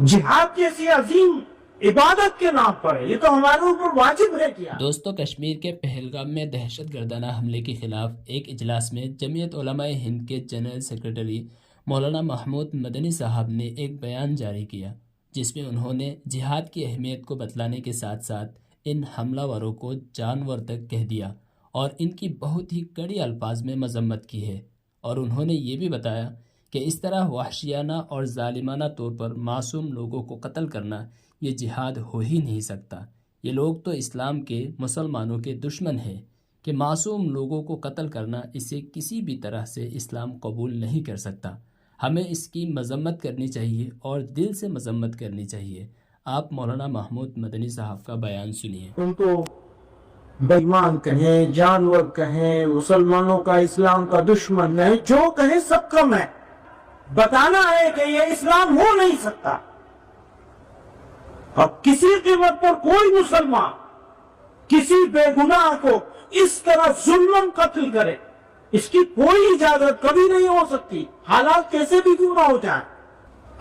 जिहाद जैसी अजीम इबादत के नाम पर है, ये तो हमारे ऊपर वाजिब है किया। दोस्तों, कश्मीर के पहलगाम में दहशत गर्दाना हमले के खिलाफ एक इजलास में जमीयत उलमाए हिंद के जनरल सेक्रेटरी मौलाना महमूद मदनी साहब ने एक बयान जारी किया, जिसमें उन्होंने जिहाद की अहमियत को बतलाने के साथ साथ इन हमलावरों को जानवर तक कह दिया और इनकी बहुत ही कड़ी अल्फाज में मजम्मत की है। और उन्होंने ये भी बताया कि इस तरह वहशियाना और जालिमाना तौर पर मासूम लोगों को कत्ल करना ये जिहाद हो ही नहीं सकता। ये लोग तो इस्लाम के मुसलमानों के दुश्मन हैं कि मासूम लोगों को कत्ल करना, इसे किसी भी तरह से इस्लाम कबूल नहीं कर सकता। हमें इसकी मजम्मत करनी चाहिए और दिल से मजम्मत करनी चाहिए। आप मौलाना महमूद मदनी साहब का बयान सुनिए। उनको बेईमान कहें, जानवर कहें, मुसलमानों का इस्लाम का दुश्मन है, जो कहें सब कम है। बताना है कि ये इस्लाम हो नहीं सकता। अब किसी कीमत पर कोई मुसलमान किसी बेगुनाह को इस तरह जुल्मन कत्ल करे, इसकी कोई इजाजत कभी नहीं हो सकती, हालात कैसे भी क्यों ना हो जाए।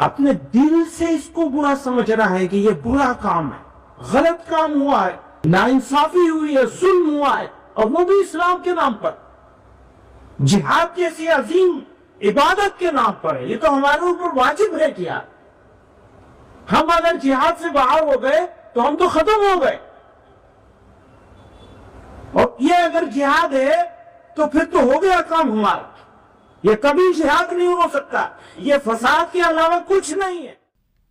अपने दिल से इसको बुरा समझ रहा है कि ये बुरा काम है, गलत काम हुआ है, नाइंसाफी हुई है, जुल्म हुआ है, और वो भी इस्लाम के नाम पर, जिहाद जैसी अजीम इबादत के नाम पर है। ये तो हमारे ऊपर वाजिब है किया। हम अगर जिहाद से बाहर हो गए तो हम तो खत्म हो गए, और ये अगर जिहाद है तो फिर तो हो गया काम हमारा। ये कभी जिहाद नहीं हो सकता, ये फसाद के अलावा कुछ नहीं है।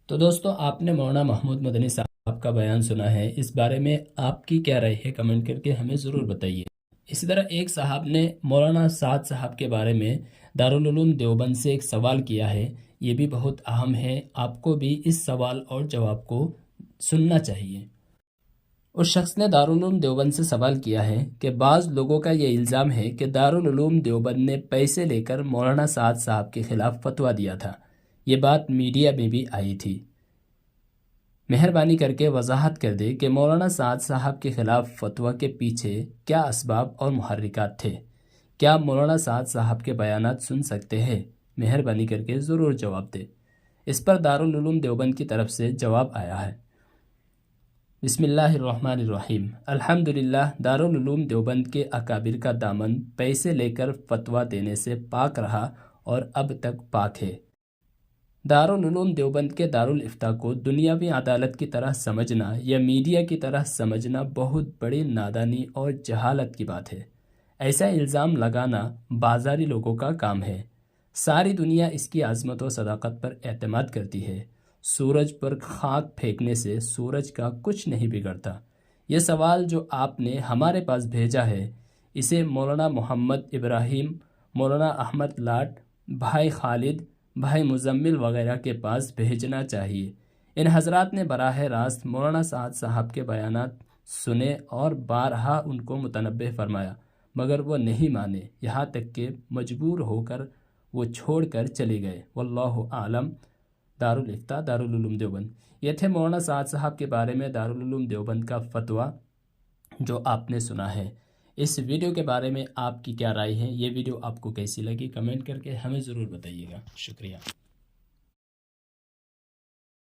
तो दोस्तों, आपने मौलाना महमूद मदनी साहब का बयान सुना है। इस बारे में आपकी क्या राय है, कमेंट करके हमें ज़रूर बताइए। इसी तरह एक साहब ने मौलाना साद साहब के बारे में दारुल उलूम देवबंद से एक सवाल किया है। ये भी बहुत अहम है, आपको भी इस सवाल और जवाब को सुनना चाहिए। उस शख्स ने दारुल उलूम देवबंद से सवाल किया है कि बाज़ लोगों का ये इल्ज़ाम है कि दारुल उलूम देवबंद ने पैसे लेकर मौलाना साद साहब के खिलाफ फतवा दिया था। ये बात मीडिया में भी आई थी। मेहरबानी करके वजाहत कर दे कि मौलाना साद साहब के खिलाफ फतवा के पीछे क्या असबाब और मुहर्रिकात थे। क्या मौलाना साद साहब के बयानात सुन सकते हैं? मेहरबानी करके ज़रूर जवाब दे। इस पर दारुल उलूम देवबंद की तरफ से जवाब आया है। बिस्मिल्लाहिर्रहमानिर्रहीम। अल्हम्दुलिल्लाह, दारुल उलूम देवबंद के अकाबिर का दामन पैसे लेकर फतवा देने से पाक रहा और अब तक पाक है। दारुल उलूम देवबंद के दारुल इफ्ता को दुनियावी अदालत की तरह समझना या मीडिया की तरह समझना बहुत बड़ी नादानी और जहालत की बात है। ऐसा इल्ज़ाम लगाना बाजारी लोगों का काम है। सारी दुनिया इसकी आज़मत और सदाकत पर एतमाद करती है। सूरज पर खाक फेंकने से सूरज का कुछ नहीं बिगड़ता। ये सवाल जो आपने हमारे पास भेजा है, इसे मौलाना मोहम्मद इब्राहिम, मौलाना अहमद लाट, भाई खालिद, भाई मुजम्मिल वगैरह के पास भेजना चाहिए। इन हजरात ने बराह रास्त मौलाना साद साहब के बयानात सुने और बारहा उनको मुतनब्बे फरमाया, मगर वो नहीं माने, यहाँ तक कि मजबूर होकर वो छोड़कर चले गए। वल्लाहु आलम। दारुल इफ्ता दारुल उलूम देवबंद। ये थे मौलाना साद साहब के बारे में दारुल उलूम देवबंद का फतवा जो आपने सुना है। इस वीडियो के बारे में आपकी क्या राय है? ये वीडियो आपको कैसी लगी, कमेंट करके हमें ज़रूर बताइएगा। शुक्रिया।